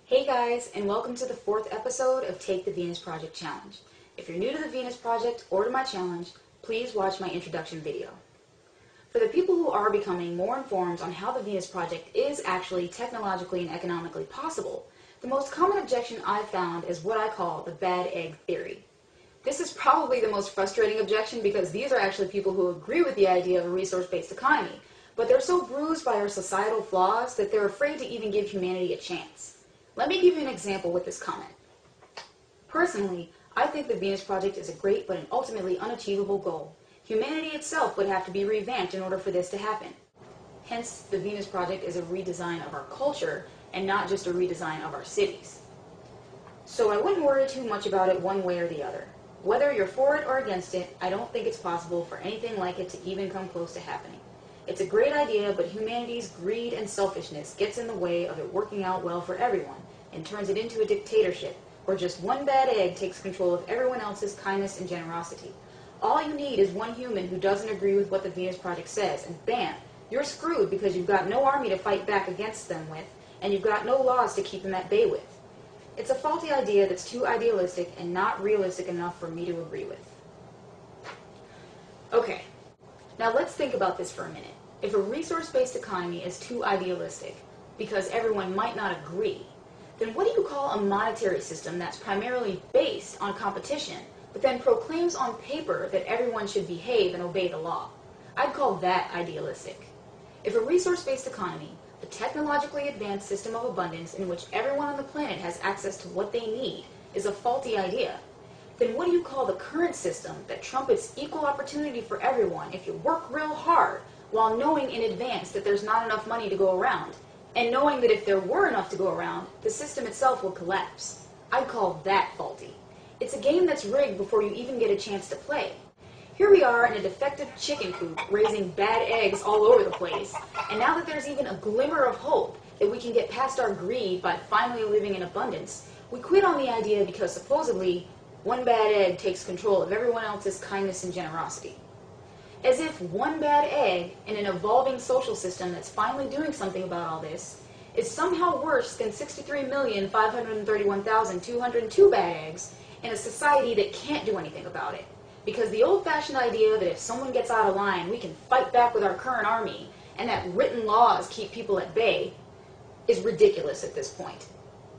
Hey guys, and welcome to the 4th episode of Take the Venus Project Challenge. If you're new to the Venus Project or to my challenge, please watch my introduction video. For the people who are becoming more informed on how the Venus Project is actually technologically and economically possible, the most common objection I've found is what I call the bad egg theory. This is probably the most frustrating objection because these are actually people who agree with the idea of a resource-based economy, but they're so bruised by our societal flaws that they're afraid to even give humanity a chance. Let me give you an example with this comment. Personally, I think the Venus Project is a great but an ultimately unachievable goal. Humanity itself would have to be revamped in order for this to happen. Hence, the Venus Project is a redesign of our culture and not just a redesign of our cities. So I wouldn't worry too much about it one way or the other. Whether you're for it or against it, I don't think it's possible for anything like it to even come close to happening. It's a great idea, but humanity's greed and selfishness gets in the way of it working out well for everyone and turns it into a dictatorship where just one bad egg takes control of everyone else's kindness and generosity. All you need is one human who doesn't agree with what the Venus Project says, and bam, you're screwed because you've got no army to fight back against them with, and you've got no laws to keep them at bay with. It's a faulty idea that's too idealistic and not realistic enough for me to agree with. Okay, now let's think about this for a minute. If a resource-based economy is too idealistic, because everyone might not agree, then what do you call a monetary system that's primarily based on competition, but then proclaims on paper that everyone should behave and obey the law? I'd call that idealistic. If a resource-based economy, a technologically advanced system of abundance in which everyone on the planet has access to what they need, is a faulty idea, then what do you call the current system that trumpets equal opportunity for everyone if you work real hard, while knowing in advance that there's not enough money to go around, and knowing that if there were enough to go around, the system itself will collapse? I'd call that faulty. It's a game that's rigged before you even get a chance to play. Here we are in a defective chicken coop, raising bad eggs all over the place, and now that there's even a glimmer of hope that we can get past our greed by finally living in abundance, we quit on the idea because supposedly one bad egg takes control of everyone else's kindness and generosity. As if one bad egg in an evolving social system that's finally doing something about all this is somehow worse than 63,531,202 bad eggs in a society that can't do anything about it. Because the old-fashioned idea that if someone gets out of line, we can fight back with our current army, and that written laws keep people at bay, is ridiculous at this point.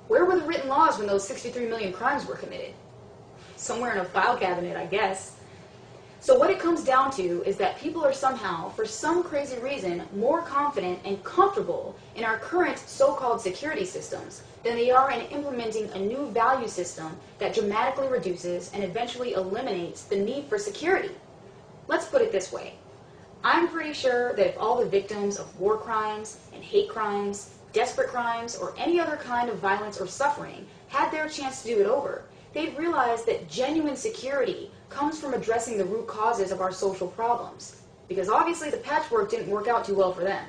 Where were the written laws when those 63 million crimes were committed? Somewhere in a file cabinet, I guess. So what it comes down to is that people are somehow, for some crazy reason, more confident and comfortable in our current so-called security systems than they are in implementing a new value system that dramatically reduces and eventually eliminates the need for security. Let's put it this way. I'm pretty sure that if all the victims of war crimes and hate crimes, desperate crimes, or any other kind of violence or suffering had their chance to do it over, they'd realize that genuine security comes from addressing the root causes of our social problems, because obviously the patchwork didn't work out too well for them.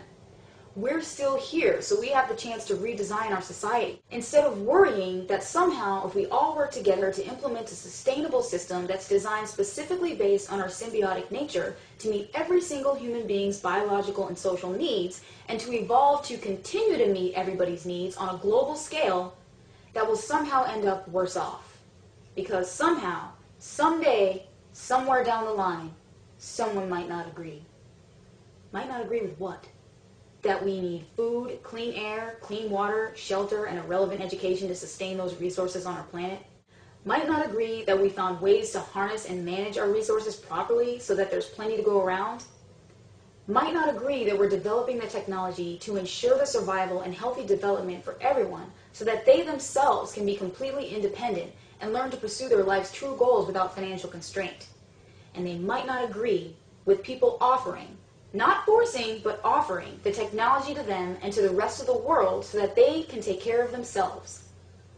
We're still here, so we have the chance to redesign our society, instead of worrying that somehow if we all work together to implement a sustainable system that's designed specifically based on our symbiotic nature to meet every single human being's biological and social needs, and to evolve to continue to meet everybody's needs on a global scale, that will somehow end up worse off. Because somehow, someday, somewhere down the line, someone might not agree. Might not agree with what? That we need food, clean air, clean water, shelter, and a relevant education to sustain those resources on our planet? Might not agree that we found ways to harness and manage our resources properly so that there's plenty to go around? Might not agree that we're developing the technology to ensure the survival and healthy development for everyone so that they themselves can be completely independent and learn to pursue their life's true goals without financial constraint. And they might not agree with people offering, not forcing, but offering the technology to them and to the rest of the world so that they can take care of themselves.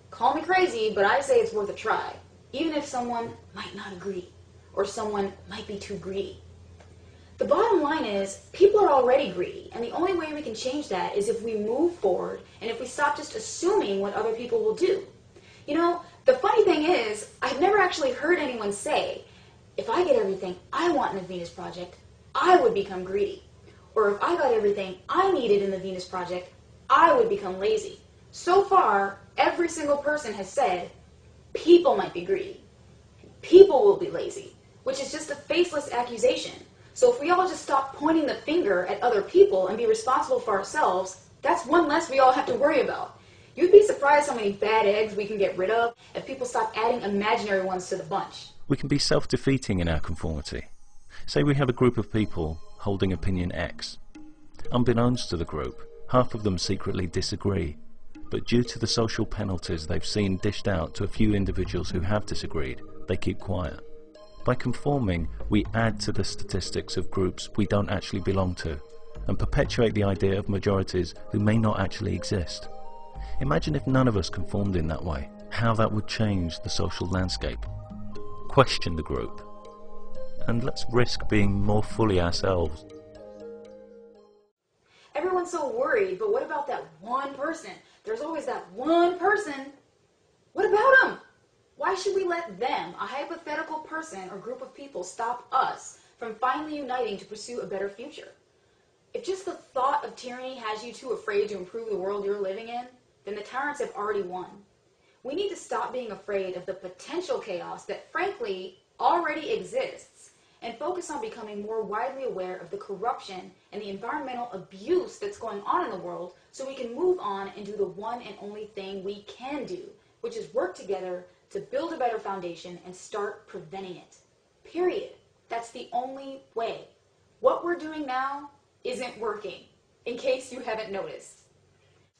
Call me crazy, but I say it's worth a try, even if someone might not agree, or someone might be too greedy. The bottom line is, people are already greedy, and the only way we can change that is if we move forward and if we stop just assuming what other people will do. You know, the funny thing is, I've never actually heard anyone say, if I get everything I want in the Venus Project, I would become greedy. Or if I got everything I needed in the Venus Project, I would become lazy. So far, every single person has said people might be greedy. People will be lazy, which is just a faceless accusation. So if we all just stop pointing the finger at other people and be responsible for ourselves, that's one less we all have to worry about. You'd be surprised how many bad eggs we can get rid of if people stop adding imaginary ones to the bunch. We can be self-defeating in our conformity. Say we have a group of people holding opinion X. Unbeknownst to the group, half of them secretly disagree, but due to the social penalties they've seen dished out to a few individuals who have disagreed, they keep quiet. By conforming, we add to the statistics of groups we don't actually belong to, and perpetuate the idea of majorities who may not actually exist. Imagine if none of us conformed in that way, how that would change the social landscape. Question the group, and let's risk being more fully ourselves. Everyone's so worried, but what about that one person? There's always that one person. What about them? Why should we let them, a hypothetical person or group of people, stop us from finally uniting to pursue a better future? If just the thought of tyranny has you too afraid to improve the world you're living in, then the tyrants have already won. We need to stop being afraid of the potential chaos that frankly already exists and focus on becoming more widely aware of the corruption and the environmental abuse that's going on in the world so we can move on and do the one and only thing we can do, which is work together to build a better foundation and start preventing it. Period. That's the only way. What we're doing now isn't working, in case you haven't noticed.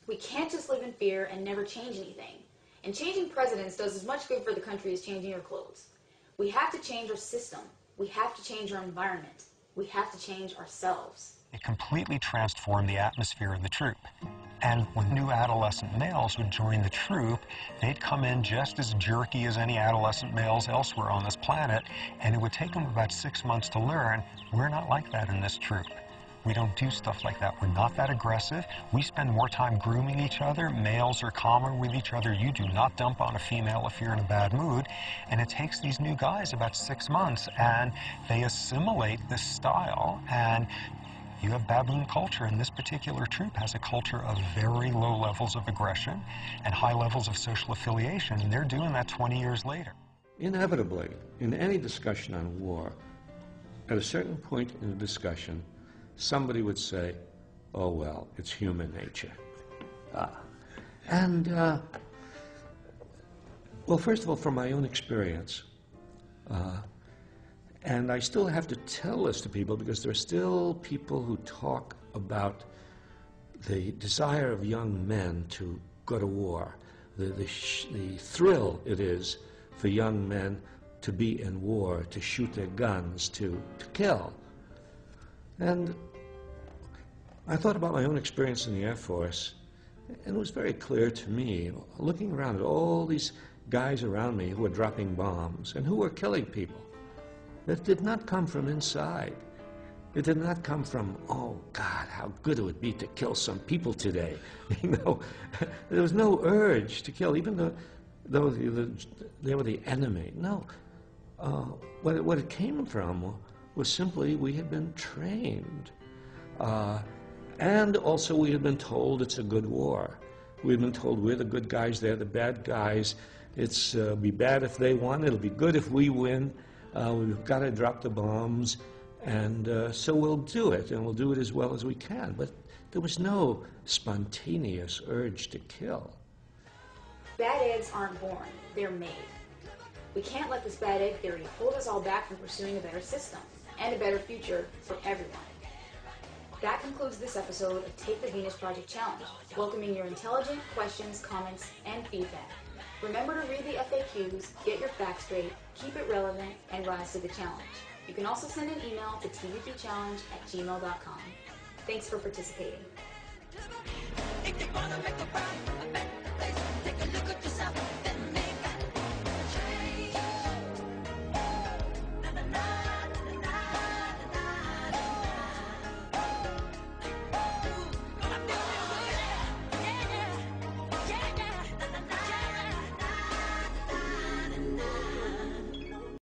We can't just live in fear and never change anything. And changing presidents does as much good for the country as changing your clothes. We have to change our system. We have to change our environment. We have to change ourselves. It completely transformed the atmosphere of the troop. And when new adolescent males would join the troop, they'd come in just as jerky as any adolescent males elsewhere on this planet, and it would take them about 6 months to learn, we're not like that in this troop. We don't do stuff like that. We're not that aggressive. We spend more time grooming each other. Males are calmer with each other. You do not dump on a female if you're in a bad mood. And it takes these new guys about 6 months, and they assimilate this style. And you have baboon culture, and this particular troop has a culture of very low levels of aggression and high levels of social affiliation, and they're doing that 20 years later. Inevitably, in any discussion on war, at a certain point in the discussion, somebody would say, oh, well, it's human nature. Well, first of all, from my own experience, and I still have to tell this to people because there are still people who talk about the desire of young men to go to war, the thrill it is for young men to be in war, to shoot their guns, to kill. And I thought about my own experience in the Air Force, and it was very clear to me, looking around at all these guys around me who were dropping bombs and who were killing people, that did not come from inside. It did not come from, oh, God, how good it would be to kill some people today. You know, there was no urge to kill, even though they were the enemy. No. What it came from was simply we had been trained. And also we had been told it's a good war. We had been told we're the good guys, they're the bad guys. It's be bad if they won, it'll be good if we win. We've got to drop the bombs, and so we'll do it, and we'll do it as well as we can. But there was no spontaneous urge to kill. Bad eggs aren't born, they're made. We can't let this bad egg theory hold us all back from pursuing a better system and a better future for everyone. That concludes this episode of Take the Venus Project Challenge, welcoming your intelligent questions, comments, and feedback. Remember to read the FAQs, get your facts straight, keep it relevant, and rise to the challenge. You can also send an email to tvpchallenge@gmail.com. Thanks for participating. If you wanna make a better place, take a look at yourself.